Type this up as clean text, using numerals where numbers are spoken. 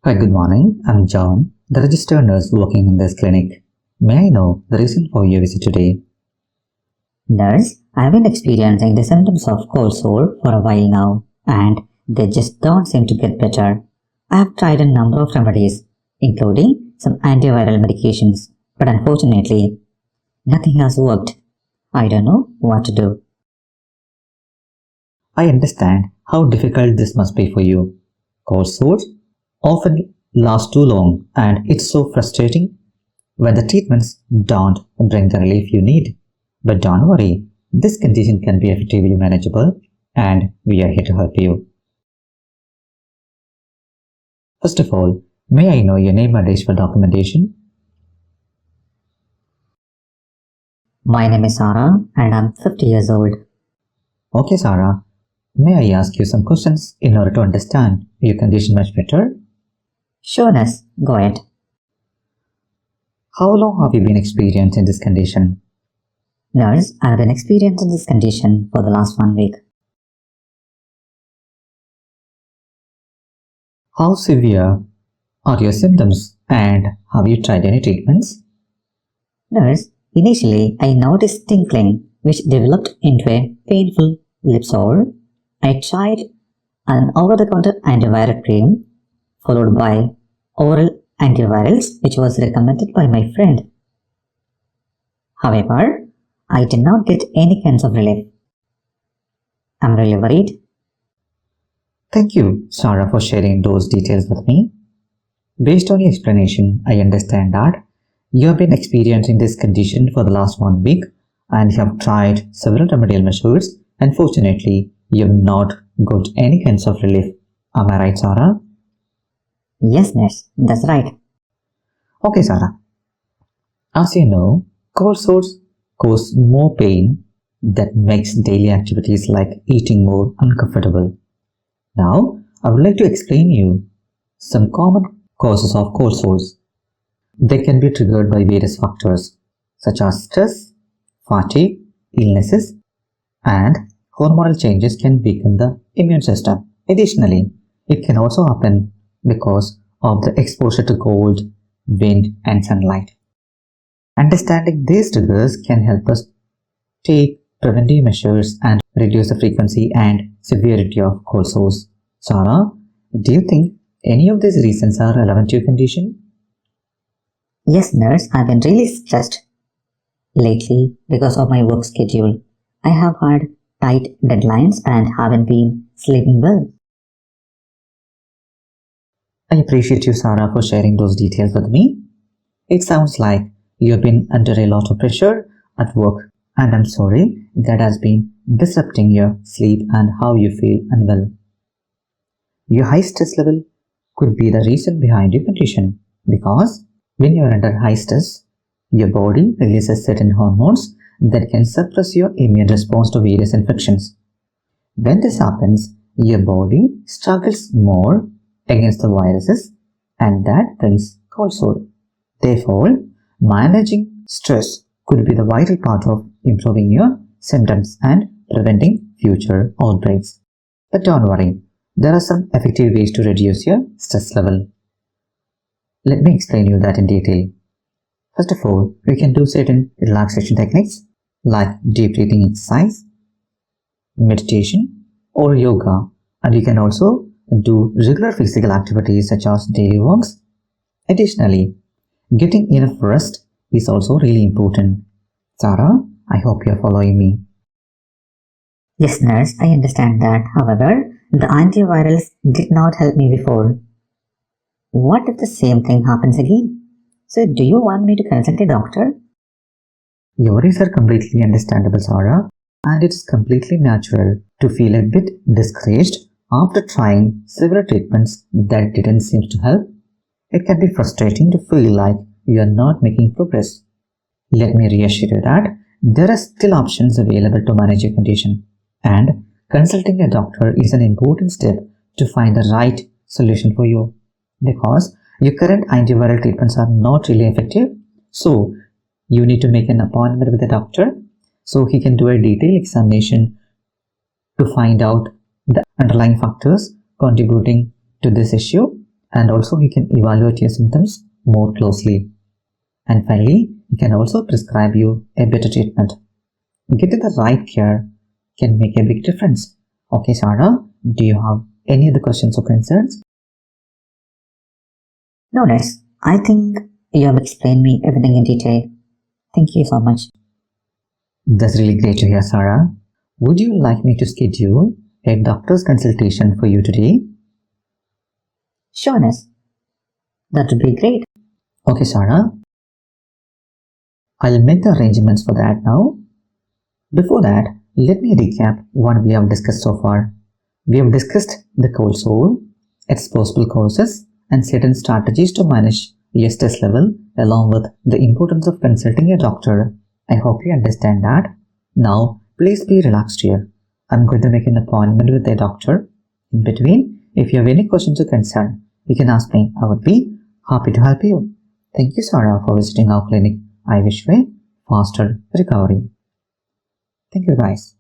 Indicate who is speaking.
Speaker 1: Hi, good morning. I'm John, the registered nurse working in this clinic. May I know the reason for your visit today?
Speaker 2: Nurse, I've been experiencing the symptoms of cold sore for a while now, and they just don't seem to get better. I have tried a number of remedies, including some antiviral medications, but unfortunately, nothing has worked. I don't know what to do.
Speaker 1: I understand how difficult this must be for you. Cold sores often last too long, and it's so frustrating when the treatments don't bring the relief you need. But don't worry, this condition can be effectively manageable, and we are here to help you. First of all, may I know your name and age for documentation?
Speaker 2: My name is Sarah, and I'm 50 years old.
Speaker 1: Okay, Sarah. May I ask you some questions in order to understand your condition much better?
Speaker 2: Sure, nurse, go ahead.
Speaker 1: How long have you been experiencing this condition?
Speaker 2: Nurse, I've been experiencing this condition for the last 1 week.
Speaker 1: How severe are your symptoms and have you tried any treatments?
Speaker 2: Nurse, initially I noticed tinkling, which developed into a painful lip sore. I tried an over-the-counter antiviral cream, followed by oral antivirals, which was recommended by my friend. However, I did not get any kinds of relief. I'm really worried.
Speaker 1: Thank you, Sarah, for sharing those details with me. Based on your explanation, I understand that you have been experiencing this condition for the last 1 week and you have tried several remedial measures. Unfortunately, you have not got any kinds of relief. Am I right, Sarah?
Speaker 2: Yes, nurse, that's right.
Speaker 1: Okay, Sarah. As you know, cold sores cause more pain that makes daily activities like eating more uncomfortable. Now, I would like to explain you some common causes of cold sores. They can be triggered by various factors such as stress, fatigue, illnesses, and hormonal changes can weaken the immune system. Additionally, it can also happen because of the exposure to cold, wind, and sunlight. Understanding these triggers can help us take preventive measures and reduce the frequency and severity of cold sores. Sarah, do you think any of these reasons are relevant to your condition?
Speaker 2: Yes, nurse, I've been really stressed lately because of my work schedule. I have had tight deadlines and haven't been sleeping well.
Speaker 1: I appreciate you, Sarah, for sharing those details with me. It sounds like you have been under a lot of pressure at work, and I'm sorry that has been disrupting your sleep and how you feel unwell. Your high stress level could be the reason behind your condition because when you're under high stress, your body releases certain hormones that can suppress your immune response to various infections. When this happens, your body struggles more against the viruses and that brings cold sore. Therefore, managing stress could be the vital part of improving your symptoms and preventing future outbreaks. But don't worry, there are some effective ways to reduce your stress level. Let me explain you that in detail. First of all, we can do certain relaxation techniques like deep breathing exercise, meditation, or yoga, and you can also do regular physical activities such as daily walks. Additionally, getting enough rest is also really important. Sarah, I hope you're following me.
Speaker 2: Yes, nurse, I understand that. However, the antivirals did not help me before. What if the same thing happens again? So, do you want me to consult a doctor?
Speaker 1: Your worries are completely understandable, Sarah, and it's completely natural to feel a bit discouraged after trying several treatments that didn't seem to help. It can be frustrating to feel like you are not making progress. Let me reassure you that there are still options available to manage your condition, and consulting a doctor is an important step to find the right solution for you because your current antiviral treatments are not really effective. So, you need to make an appointment with a doctor so he can do a detailed examination to find out the underlying factors contributing to this issue and also he can evaluate your symptoms more closely. And finally, he can also prescribe you a better treatment. Getting the right care can make a big difference. Okay, Sarah, do you have any other questions or concerns?
Speaker 2: No, nurse. I think you have explained me everything in detail. Thank you so much.
Speaker 1: That's really great to hear, Sarah. Would you like me to schedule a doctor's consultation for you today?
Speaker 2: Sure, nurse. That would be great.
Speaker 1: Okay, Sarah. I'll make the arrangements for that now. Before that, let me recap what we have discussed so far. We have discussed the cold sore, its possible causes, and certain strategies to manage your stress level, along with the importance of consulting a doctor. I hope you understand that. Now, please be relaxed here. I'm going to make an appointment with a doctor. In between, if you have any questions or concern, you can ask me. I would be happy to help you. Thank you, Sarah, for visiting our clinic. I wish you a faster recovery. Thank you, guys.